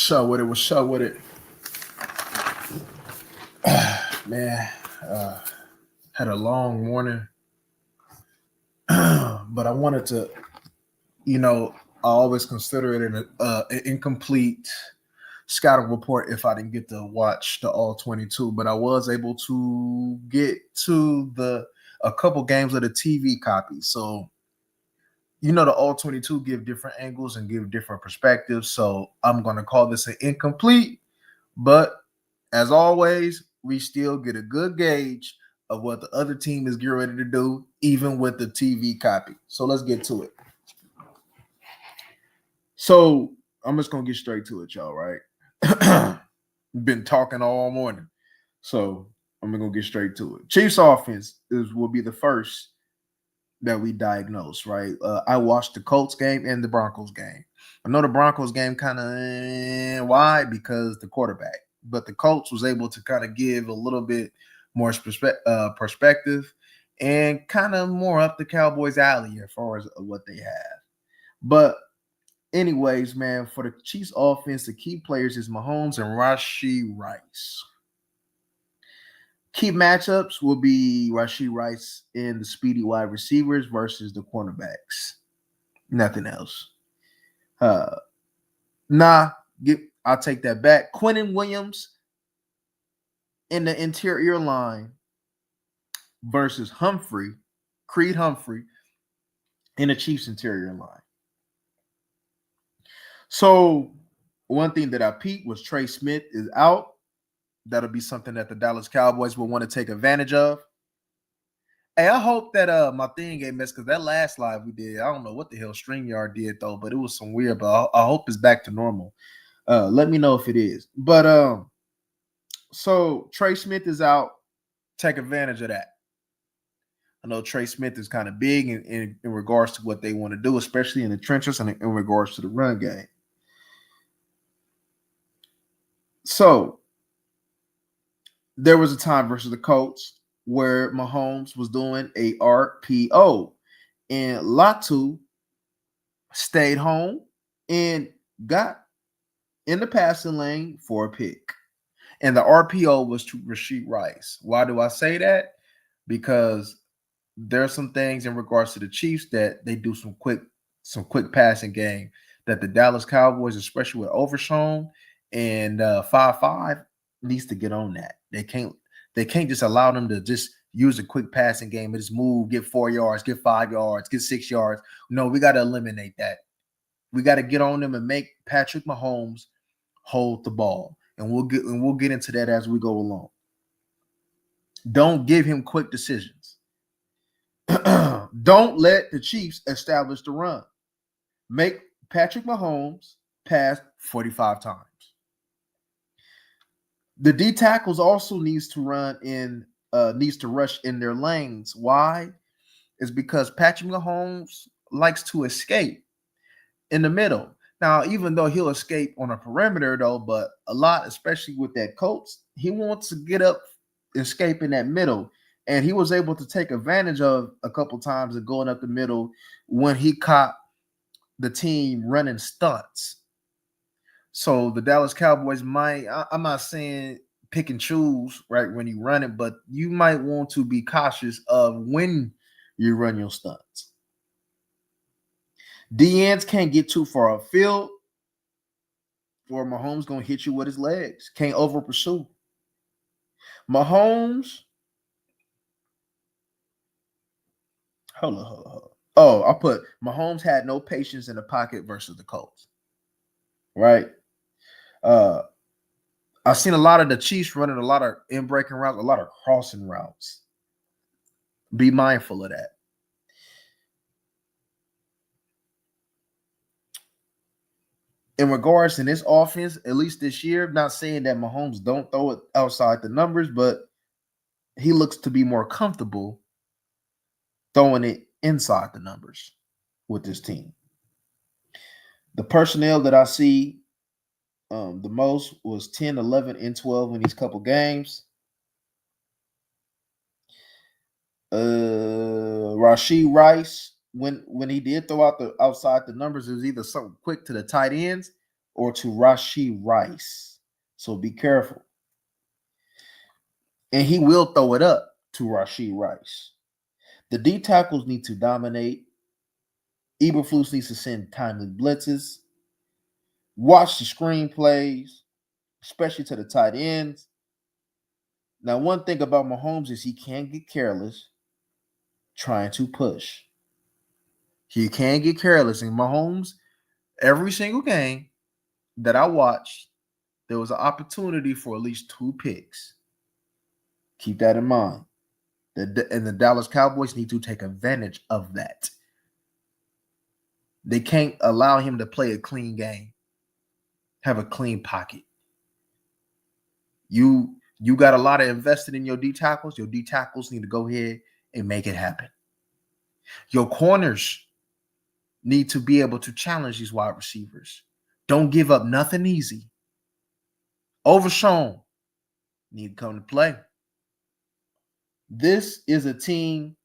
Show with it. What's up with it? Man, uh, had a long morning, but I wanted to, you know, I always consider it an incomplete scouting report if I didn't get to watch the all 22, but I was able to get to the a couple games of the TV copy. So, the all 22 give different angles and give different perspectives. So, I'm going to call this an incomplete, but as always, we still get a good gauge of what the other team is getting ready to do, even with the TV copy. So let's get to it. So I'm just gonna get straight to it, y'all. Right? Been talking all morning, so I'm gonna get straight to it. Chiefs offense will be the first that we diagnose. Right? I watched the Colts game and the Broncos game. I know the Broncos game kind of why because the quarterback, but the Colts was able to kind of give a little bit more perspective and kind of more up the Cowboys' alley as far as what they have. But anyways, man, for the Chiefs offense, the key players is Mahomes and Rashee Rice. Key matchups will be Rashee Rice and the speedy wide receivers versus the cornerbacks. Nothing else. Uh, I'll take that back. Quentin Williams in the interior line versus Creed Humphrey in the Chiefs interior line. So one thing that I peeped was Trey Smith is out. That'll be something that the Dallas Cowboys will want to take advantage of. Hey, I hope that my thing ain't messed because that last live we did, I don't know what the hell StreamYard did though, but it was some weird. But I hope it's back to normal. Let me know if it is. But so Trey Smith is out. Take advantage of that. I know Trey Smith is kind of big in regards to what they want to do, especially in the trenches and in regards to the run game. So there was a time versus the Colts where Mahomes was doing a RPO and Latu stayed home and got in the passing lane for a pick. And the RPO was to Rashee Rice. Why do I say that? Because there's some things in regards to the Chiefs that they do some quick passing game that the Dallas Cowboys, especially with Overshown and 5-5, needs to get on that. They can't just allow them to just use a quick passing game and just move, get 4 yards, get 5 yards, get 6 yards. No, we got to eliminate that. We got to get on them and make Patrick Mahomes hold the ball. And we'll get into that as we go along. Don't give him quick decisions. Don't let the Chiefs establish the run. Make Patrick Mahomes pass 45 times. The D tackles also needs to rush in their lanes. Why? It's because Patrick Mahomes likes to escape in the middle. Now, even though he'll escape on a perimeter, though, but a lot, especially with that Colts, he wants to get up, escape in that middle. And he was able to take advantage of a couple times of going up the middle when he caught the team running stunts. So the Dallas Cowboys I'm not saying pick and choose, right, when you run it, but you might want to be cautious of when you run your stunts. D-ends can't get too far upfield, or Mahomes going to hit you with his legs. Can't over pursue. Mahomes, hold on. Oh, I put Mahomes had no patience in the pocket versus the Colts. Right? I've seen a lot of the Chiefs running a lot of in-breaking routes, a lot of crossing routes. Be mindful of that. In regards to this offense, at least this year, not saying that Mahomes don't throw it outside the numbers, but he looks to be more comfortable throwing it inside the numbers with this team. The personnel that I see the most was 10, 11, and 12 in these couple games. Rashee Rice, when he did throw out the outside the numbers, it was either something quick to the tight ends or to Rashee Rice. So be careful. And he will throw it up to Rashee Rice. The D tackles need to dominate. Eberflus needs to send timely blitzes. Watch the screenplays, especially to the tight ends. Now, one thing about Mahomes is he can get careless trying to push. He can get careless. And Mahomes, every single game that I watched, there was an opportunity for at least 2 picks. Keep that in mind. And the Dallas Cowboys need to take advantage of that. They can't allow him to play a clean game, have a clean pocket. You got a lot of invested in your D tackles. Your D tackles need to go ahead and make it happen. Your corners need to be able to challenge these wide receivers. Don't give up nothing easy. Overshown need to come to play. This is a team.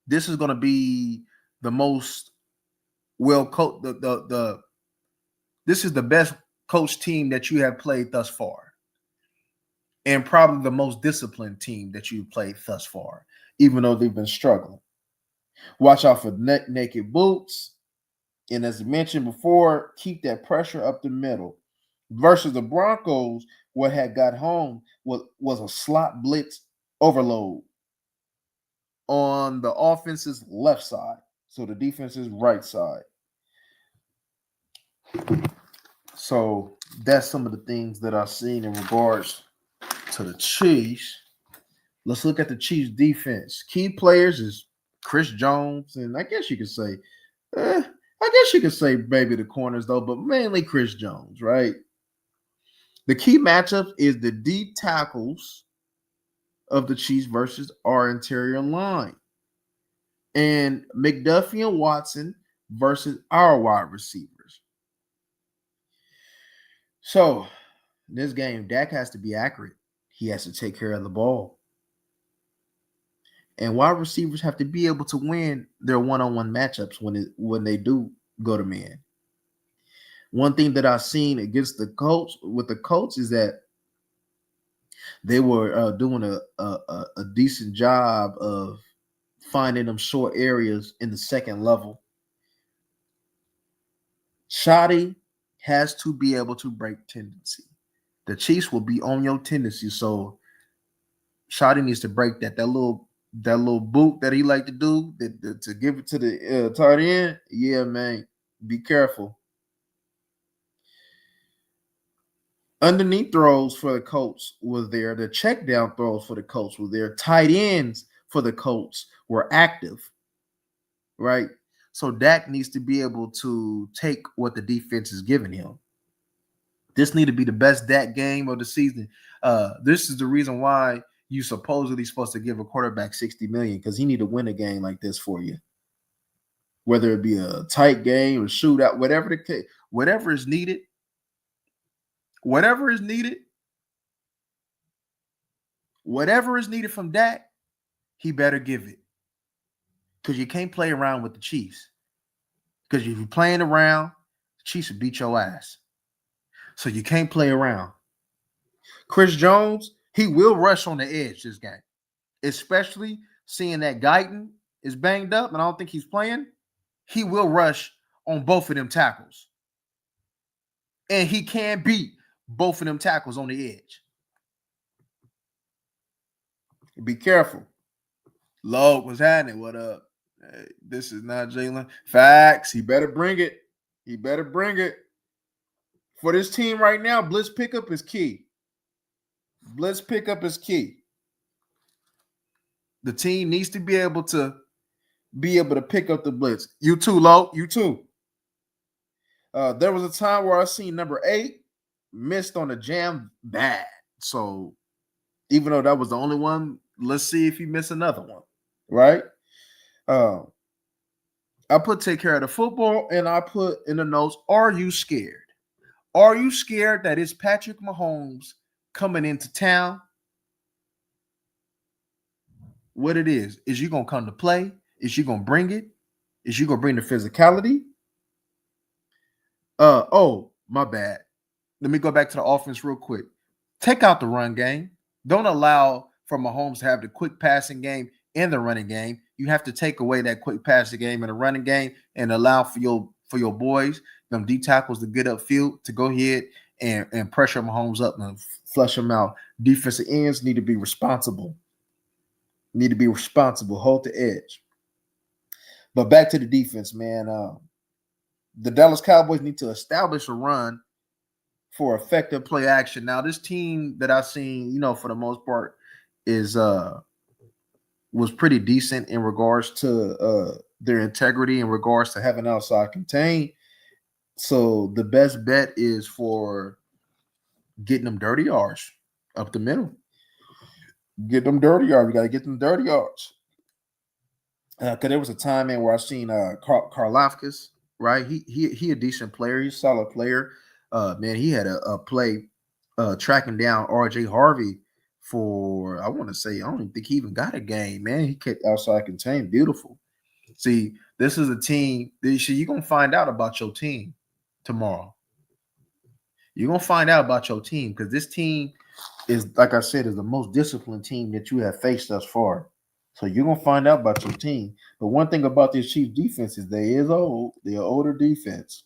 This is going to be the most well coached. This is the best coach team that you have played thus far, and probably the most disciplined team that you've played thus far, even though they've been struggling. Watch out for naked boots. And as I mentioned before, keep that pressure up the middle. Versus the Broncos, what had got home was a slot blitz overload on the offense's left side. So the defense's right side. So that's some of the things that I've seen in regards to the Chiefs. Let's look at the Chiefs defense. Key players is Chris Jones, and I guess you could say, maybe the corners though, but mainly Chris Jones, right? The key matchup is the D tackles of the Chiefs versus our interior line, and McDuffie and Watson versus our wide receivers. So in this game, Dak has to be accurate. He has to take care of the ball. And wide receivers have to be able to win their one-on-one matchups when they do go to man. One thing that I've seen against the Colts is that they were doing a decent job of finding them short areas in the second level. Shoddy has to be able to break tendency. The Chiefs will be on your tendency, so Shoddy needs to break that little boot that he like to do to give it to the tight end. Yeah, man, be careful. Underneath throws for the Colts was there. The check down throws for the Colts were there. Tight ends for the Colts were active, right? So Dak needs to be able to take what the defense is giving him. This need to be the best Dak game of the season. This is the reason why you supposedly supposed to give a quarterback $60 million, because he need to win a game like this for you. Whether it be a tight game or shootout, whatever the case, whatever is needed from Dak, he better give it. Because you can't play around with the Chiefs. Because if you're playing around, the Chiefs will beat your ass. So you can't play around. Chris Jones, he will rush on the edge this game. Especially seeing that Guyton is banged up and I don't think he's playing. He will rush on both of them tackles. And he can beat both of them tackles on the edge. Be careful. Log, what's happening? What up? Hey, this is not Jalen. Facts. He better bring it. For this team right now, blitz pickup is key. The team needs to be able to pick up the blitz. You too, Lo. You too. There was a time where I seen number 8 missed on a jam bad. So even though that was the only one, let's see if he missed another one. Right? I put take care of the football, and I put in the notes, are you scared? Are you scared that it's Patrick Mahomes coming into town? What it is you going to come to play? Is you going to bring it? Is you going to bring the physicality? My bad. Let me go back to the offense real quick. Take out the run game. Don't allow for Mahomes to have the quick passing game in the running game. You have to take away that quick passing game in the running game and allow for your boys, them D tackles to get upfield to go ahead and pressure Mahomes up and flush them out. Defensive ends need to be responsible. Need to be responsible. Hold the edge. But back to the defense, man. The Dallas Cowboys need to establish a run for effective play action. Now, this team that I've seen, for the most part, is was pretty decent in regards to their integrity, in regards to having outside contain. So the best bet is for getting them dirty yards up the middle. Get them dirty yards. We got to get them dirty yards. Because there was a time, man, where I seen Karlaftis, right? He a decent player. He's a solid player. Man, he had a play tracking down R.J. Harvey for, I want to say, I don't even think he even got a game, man. He kept outside contained. Beautiful. See, this is a team. You're going to find out about your team tomorrow. You're going to find out about your team because this team is, like I said, is the most disciplined team that you have faced thus far. So you're going to find out about your team. But one thing about this Chiefs defense is they is old. They're an older defense.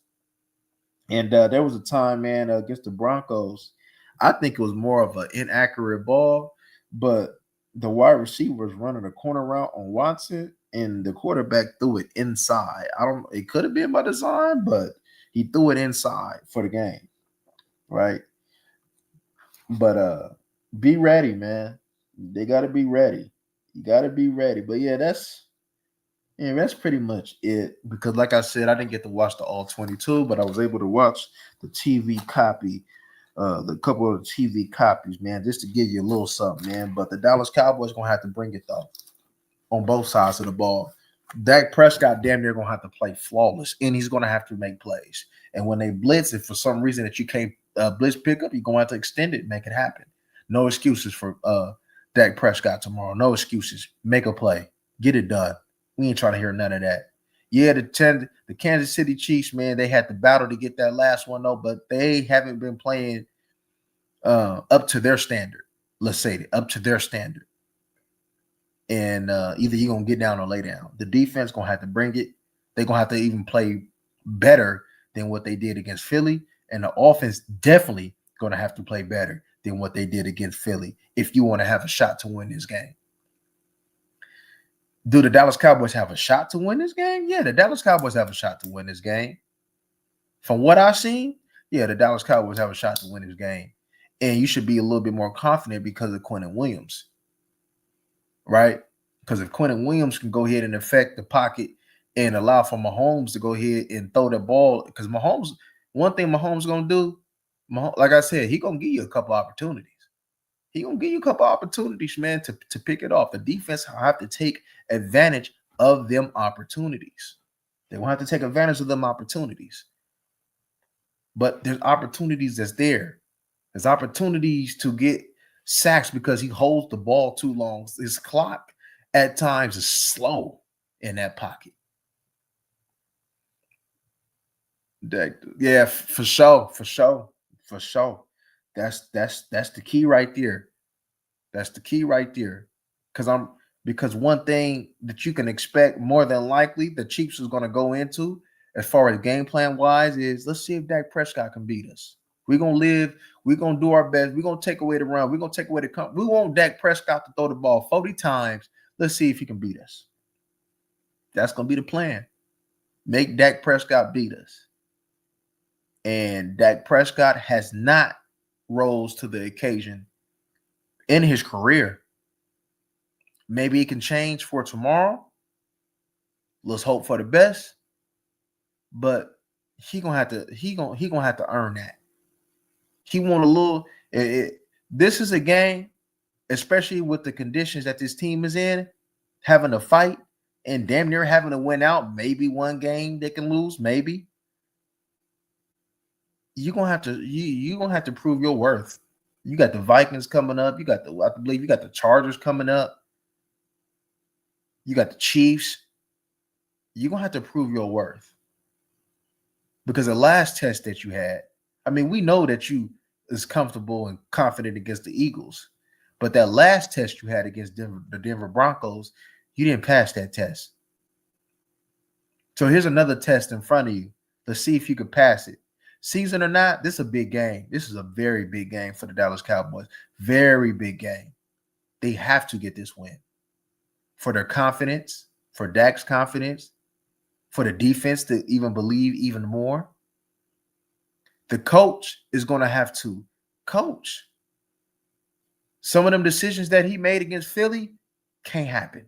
And there was a time, man, against the Broncos, I think it was more of an inaccurate ball, but the wide receiver was running a corner route on Watson, and the quarterback threw it inside. It could have been by design, but he threw it inside for the game, right? But be ready, man. They got to be ready. You got to be ready. But yeah, that's pretty much it. Because like I said, I didn't get to watch the all 22, but I was able to watch the TV copy, the couple of TV copies, man, just to give you a little something, man. But the Dallas Cowboys gonna have to bring it though on both sides of the ball. Dak Prescott damn near gonna have to play flawless, and he's gonna have to make plays. And when they blitz, if for some reason that you can't blitz pickup, you're gonna have to extend it, make it happen. No excuses for Dak Prescott tomorrow. No excuses. Make a play. Get it done. We ain't trying to hear none of that. Yeah, the Kansas City Chiefs, man, they had the battle to get that last one though, but they haven't been playing up to their standard. Let's say it, up to their standard. And either you're gonna get down or lay down. The defense gonna have to bring it. They're gonna have to even play better than what they did against Philly, and the offense definitely gonna have to play better than what they did against Philly if you want to have a shot to win this game. Do the Dallas Cowboys have a shot to win this game? Yeah, the Dallas Cowboys have a shot to win this game. From what I've seen, yeah, the Dallas Cowboys have a shot to win this game. And you should be a little bit more confident because of Quentin Williams, right? Because if Quentin Williams can go ahead and affect the pocket and allow for Mahomes to go ahead and throw the ball, because Mahomes, one thing Mahomes going to do, like I said, he going to give you a couple opportunities. He gonna give you a couple opportunities, man, to pick it off. The defense have to take advantage of them opportunities. They will have to take advantage of them opportunities. But there's opportunities that's there. There's opportunities to get sacks because he holds the ball too long. His clock at times is slow in that pocket. Yeah, for sure. That's the key right there. That's the key right there. Because one thing that you can expect more than likely the Chiefs is going to go into as far as game plan wise is let's see if Dak Prescott can beat us. We're going to live. We're going to do our best. We're going to take away the run. We're going to take away the we want Dak Prescott to throw the ball 40 times. Let's see if he can beat us. That's going to be the plan. Make Dak Prescott beat us. And Dak Prescott has not rose to the occasion in his career. Maybe it can change for tomorrow. Let's hope for the best. But he gonna have to earn that. He want a little. This is a game, especially with the conditions that this team is in, having a fight and damn near having to win out. Maybe one game they can lose. Maybe you're gonna have to prove your worth. You got the Vikings coming up. I believe you got the Chargers coming up. You got the Chiefs. You're going to have to prove your worth. Because the last test that you had I mean, we know that you is comfortable and confident against the Eagles, but that last test you had against the Denver Broncos, you didn't pass that test. So here's another test in front of you. Let's see if you could pass it. Season or not, this is a big game. This is a very big game for the Dallas Cowboys. Very big game. They have to get this win for their confidence, for Dak's confidence, for the defense to even believe even more. The coach is going to have to coach. Some of them decisions that he made against Philly can't happen.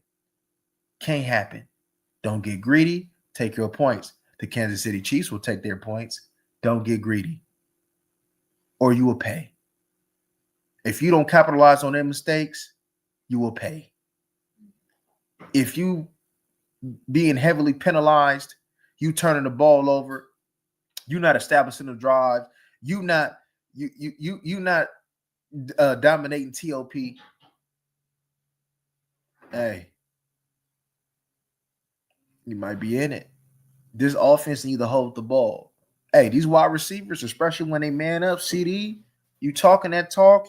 Can't happen. Don't get greedy. Take your points. The Kansas City Chiefs will take their points. Don't get greedy, or you will pay. If you don't capitalize on their mistakes, you will pay. If you being heavily penalized, you turning the ball over, you not establishing the drive, you not dominating TOP. Hey, you might be in it. This offense needs to hold the ball. Hey, these wide receivers, especially when they man up, CD, you talking that talk,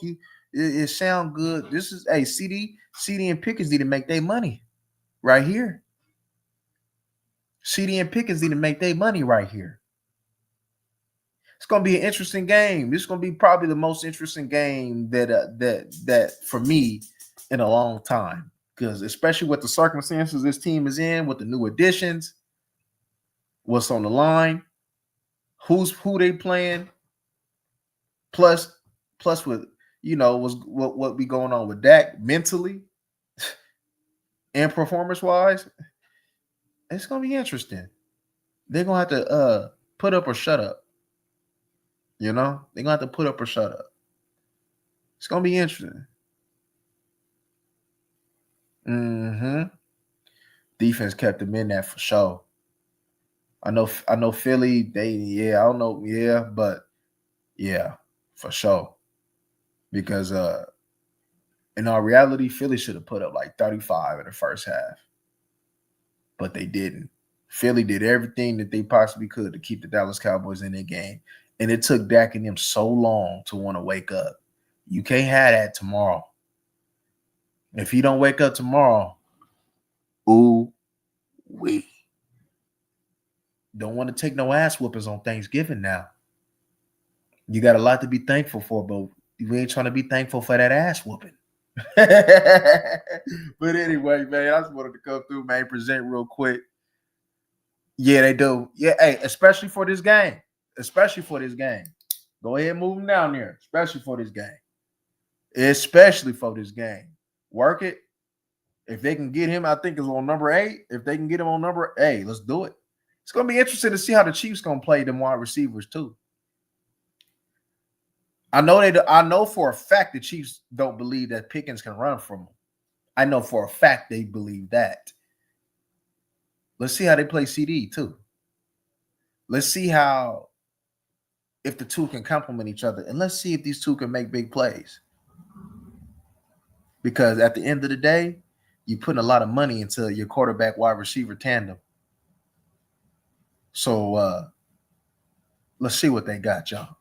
it sound good. This is CD and Pickens need to make their money right here. CD and Pickens need to make their money right here. It's gonna be an interesting game. This is gonna be probably the most interesting game that for me in a long time. Because especially with the circumstances this team is in, with the new additions, what's on the line, who they playing, plus with what be going on with Dak mentally and performance wise, it's gonna be interesting. They're gonna have to put up or shut up. They're gonna have to put up or shut up. It's gonna be interesting. Defense kept them in that for sure. I know Philly, I don't know, but yeah, for sure. Because in our reality, Philly should have put up like 35 in the first half. But they didn't. Philly did everything that they possibly could to keep the Dallas Cowboys in their game. And it took Dak and them so long to want to wake up. You can't have that tomorrow. If he don't wake up tomorrow, we don't want to take no ass whoopers on Thanksgiving now. You got a lot to be thankful for, but we ain't trying to be thankful for that ass whooping. But anyway, man, I just wanted to come through, man, present real quick. Yeah, they do. Yeah, hey, especially for this game. Especially for this game. Go ahead and move them down there. Especially for this game. Especially for this game. Work it. If they can get him, I think it's on number 8. If they can get him on number 8, let's do it. It's going to be interesting to see how the Chiefs going to play them wide receivers too. I know for a fact the Chiefs don't believe that Pickens can run from them. I know for a fact they believe that. Let's see how they play CD too. Let's see if the two can complement each other, and let's see if these two can make big plays. Because at the end of the day, you're putting a lot of money into your quarterback wide receiver tandem. So let's see what they got, y'all.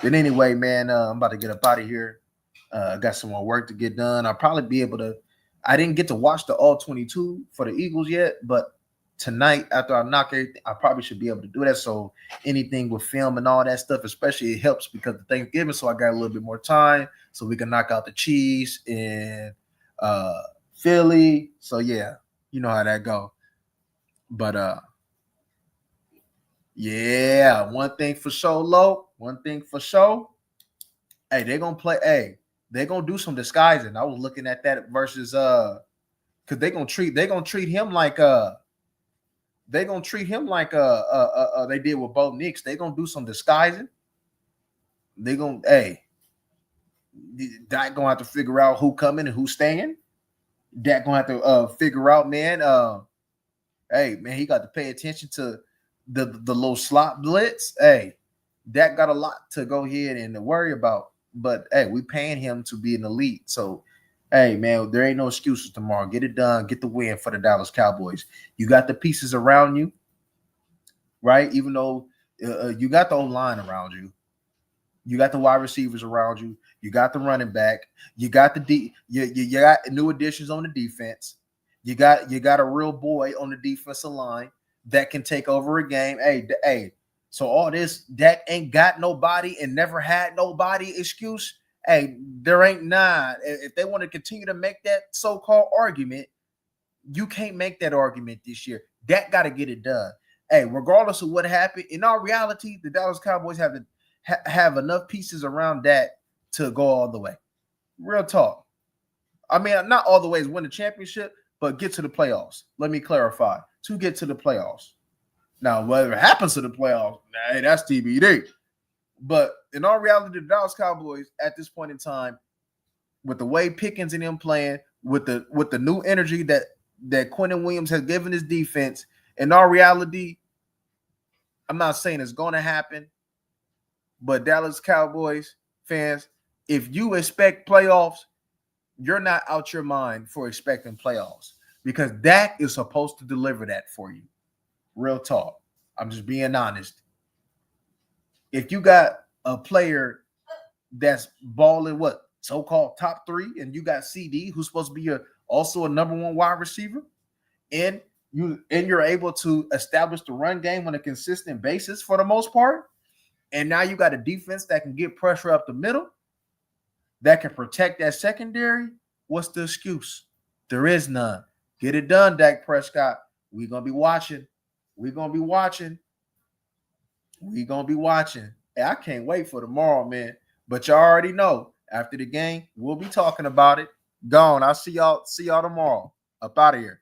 But anyway, man, I'm about to get up out of here. I got some more work to get done. I'll probably be able to. I didn't get to watch the all 22 for the Eagles yet, but tonight after I knock everything, I probably should be able to do that. So anything with film and all that stuff, especially, it helps because of Thanksgiving. So I got a little bit more time, so we can knock out the Chiefs and Philly. So yeah, you know how that go. But yeah, one thing for sure, Lo. One thing for sure. Hey, they're gonna play. Hey, they're gonna do some disguising. I was looking at that versus because they're gonna treat him like they did with Bo Nix. They're gonna do some disguising. They're gonna Dak gonna have to figure out who coming and who's staying. Dak gonna have to figure out, man. Hey, man, he got to pay attention to the little slot blitz. Hey, Dak got a lot to go ahead and worry about. But hey, we paying him to be an elite. So, hey, man, there ain't no excuses tomorrow. Get it done. Get the win for the Dallas Cowboys. You got the pieces around you, right? Even though you got the whole line around you. You got the wide receivers around you. You got the running back. You got you got new additions on the defense. You got a real boy on the defensive line that can take over a game. Hey. So all this that ain't got nobody and never had nobody excuse. Hey, there ain't none. If they want to continue to make that so-called argument, you can't make that argument this year. Dak got to get it done. Hey, regardless of what happened, in all reality, the Dallas Cowboys have enough pieces around that to go all the way. Real talk. I mean, not all the way to win the championship, but get to the playoffs. Let me clarify. To get to the playoffs. Now, whatever happens to the playoffs, hey, that's TBD. But in all reality, the Dallas Cowboys at this point in time, with the way Pickens and them playing, with the new energy that Quentin Williams has given his defense, in all reality, I'm not saying it's going to happen, but Dallas Cowboys fans, if you expect playoffs, you're not out your mind for expecting playoffs because Dak is supposed to deliver that for you. Real talk. I'm just being honest. If you got a player that's balling what so-called top 3, and you got CD who's supposed to be also a number 1 wide receiver, and you're able to establish the run game on a consistent basis for the most part, and now you got a defense that can get pressure up the middle, that can protect that secondary. What's the excuse? There is none. Get it done, Dak Prescott. We're gonna be watching. We're gonna be watching. Hey, I can't wait for tomorrow, man. But you already know, after the game, we'll be talking about it. Gone. I'll see y'all tomorrow. Up out of here.